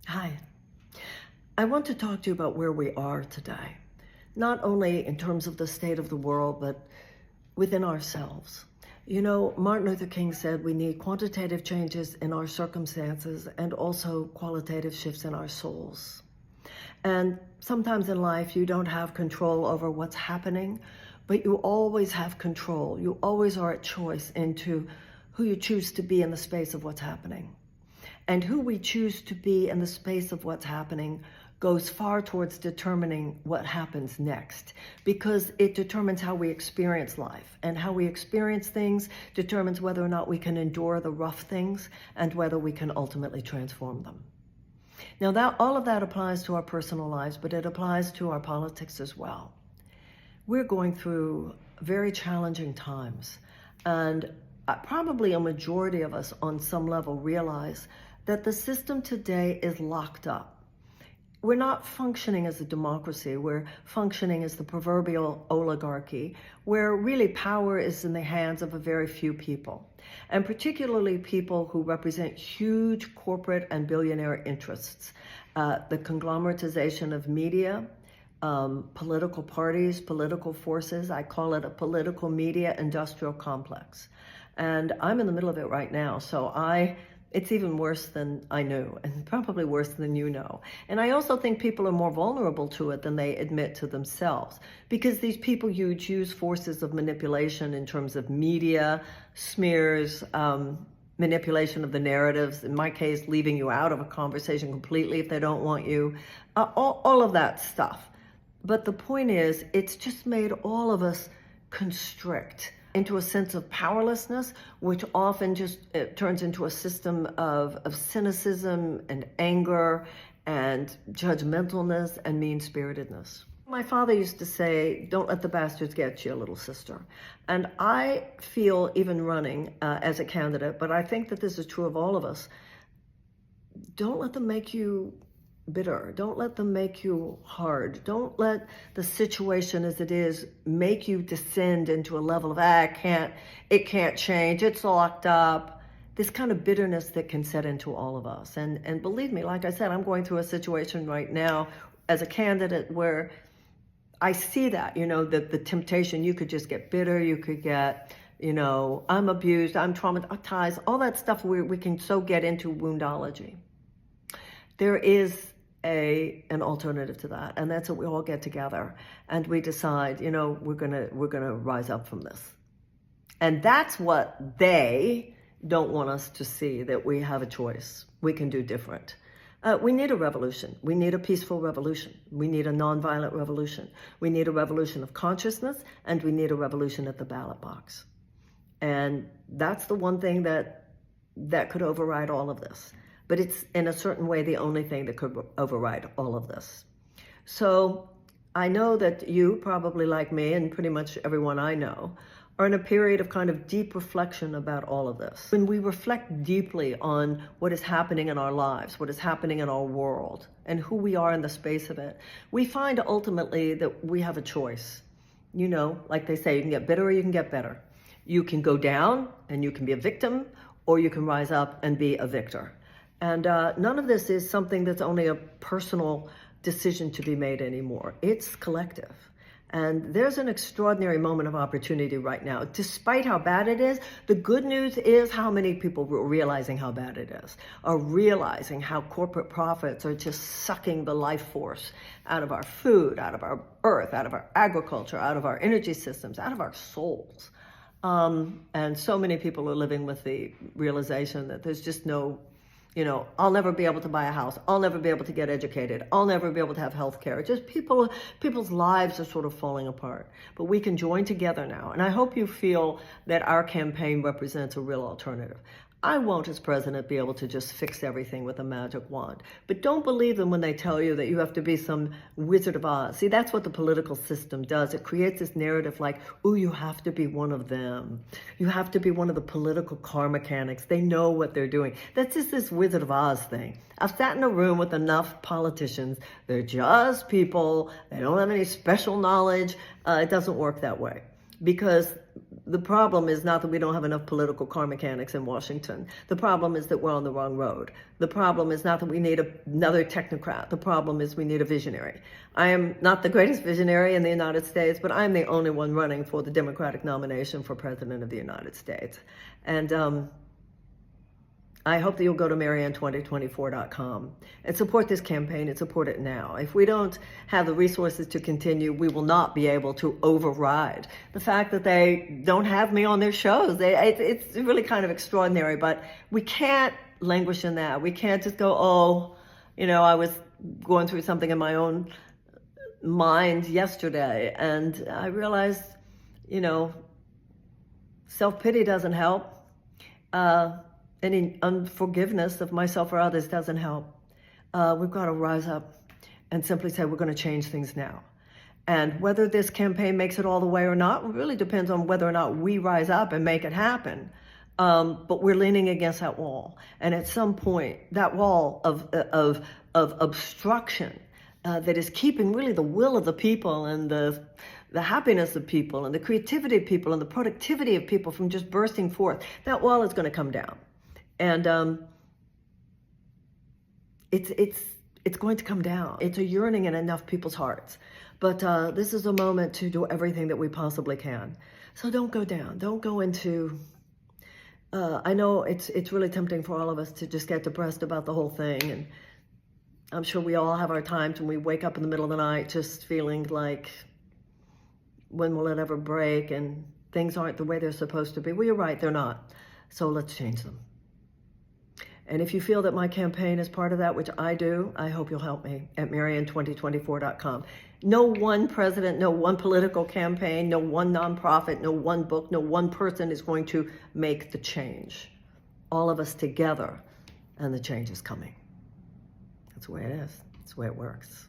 Hi. I want to talk to you about where we are today, not only in terms of the state of the world, but within ourselves. You know, Martin Luther King said we need quantitative changes in our circumstances and also qualitative shifts in our souls. And sometimes in life, you don't have control over what's happening, but you always have control. You always are at choice into who you choose to be in the space of what's happening. And who we choose to be in the space of what's happening goes far towards determining what happens next, because it determines how we experience life, and how we experience things determines whether or not we can endure the rough things and whether we can ultimately transform them. Now, all of that applies to our personal lives, but it applies to our politics as well. We're going through very challenging times, and probably a majority of us on some level realize that the system today is locked up. We're not functioning as a democracy. We're functioning as the proverbial oligarchy, where really power is in the hands of a very few people, and particularly people who represent huge corporate and billionaire interests. The conglomeratization of media, political parties, political forces. I call it a political media industrial complex. And I'm in the middle of it right now, so it's even worse than I knew, and probably worse than you know. And I also think people are more vulnerable to it than they admit to themselves, because these people use forces of manipulation in terms of media, smears, manipulation of the narratives, in my case, leaving you out of a conversation completely if they don't want you, all of that stuff. But the point is, it's just made all of us constrict into a sense of powerlessness, which often just turns into a system of cynicism and anger and judgmentalness and mean-spiritedness. My father used to say, "Don't let the bastards get you, little sister." And I feel, even running as a candidate, but I think that this is true of all of us, don't let them make you bitter. Don't let them make you hard. Don't let the situation as it is make you descend into a level of, it can't change, it's locked up. This kind of bitterness that can set into all of us. And believe me, like I said, I'm going through a situation right now as a candidate where I see that, the temptation, you could just get bitter, you could get, I'm abused, I'm traumatized, all that stuff we can so get into woundology. There is an alternative to that, and that's that we all get together and we decide, we're gonna rise up from this. And that's what they don't want us to see, that we have a choice. We can do different. We need a revolution. We need a peaceful revolution. We need a nonviolent revolution. We need a revolution of consciousness, and we need a revolution at the ballot box. And that's the one thing that could override all of this. But it's, in a certain way, the only thing that could override all of this. So I know that you, probably like me, and pretty much everyone I know, are in a period of kind of deep reflection about all of this. When we reflect deeply on what is happening in our lives, what is happening in our world, and who we are in the space of it, we find ultimately that we have a choice. Like they say, you can get bitter or you can get better. You can go down and you can be a victim, or you can rise up and be a victor. And none of this is something that's only a personal decision to be made anymore. It's collective. And there's an extraordinary moment of opportunity right now. Despite how bad it is, the good news is how many people are realizing how bad it is, are realizing how corporate profits are just sucking the life force out of our food, out of our earth, out of our agriculture, out of our energy systems, out of our souls. And so many people are living with the realization that there's just no, I'll never be able to buy a house. I'll never be able to get educated. I'll never be able to have health care. Just people's lives are sort of falling apart. But we can join together now. And I hope you feel that our campaign represents a real alternative. I won't, as president, be able to just fix everything with a magic wand. But don't believe them when they tell you that you have to be some Wizard of Oz. See, that's what the political system does. It creates this narrative like, ooh, you have to be one of them. You have to be one of the political car mechanics. They know what they're doing. That's just this Wizard of Oz thing. I've sat in a room with enough politicians. They're just people. They don't have any special knowledge. It doesn't work that way. Because the problem is not that we don't have enough political car mechanics in Washington. The problem is that we're on the wrong road. The problem is not that we need another technocrat. The problem is we need a visionary. I am not the greatest visionary in the United States, but I'm the only one running for the Democratic nomination for President of the United States. And I hope that you'll go to Marianne2024.com and support this campaign and support it now. If we don't have the resources to continue, we will not be able to override the fact that they don't have me on their shows. It's really kind of extraordinary, but we can't languish in that. We can't just go, oh, I was going through something in my own mind yesterday, and I realized, self-pity doesn't help. Any unforgiveness of myself or others doesn't help. We've got to rise up and simply say we're going to change things now. And whether this campaign makes it all the way or not really depends on whether or not we rise up and make it happen. But we're leaning against that wall. And at some point, that wall of obstruction that is keeping really the will of the people and the happiness of people and the creativity of people and the productivity of people from just bursting forth, that wall is going to come down. And it's going to come down. It's a yearning in enough people's hearts. But this is a moment to do everything that we possibly can. So don't go down. Don't go into... I know it's really tempting for all of us to just get depressed about the whole thing. And I'm sure we all have our times when we wake up in the middle of the night just feeling like, when will it ever break? And things aren't the way they're supposed to be. Well, you're right, they're not. So let's change them. And if you feel that my campaign is part of that, which I do, I hope you'll help me at Marianne2024.com. No one president, no one political campaign, no one nonprofit, no one book, no one person is going to make the change. All of us together, and the change is coming. That's the way it is. That's the way it works.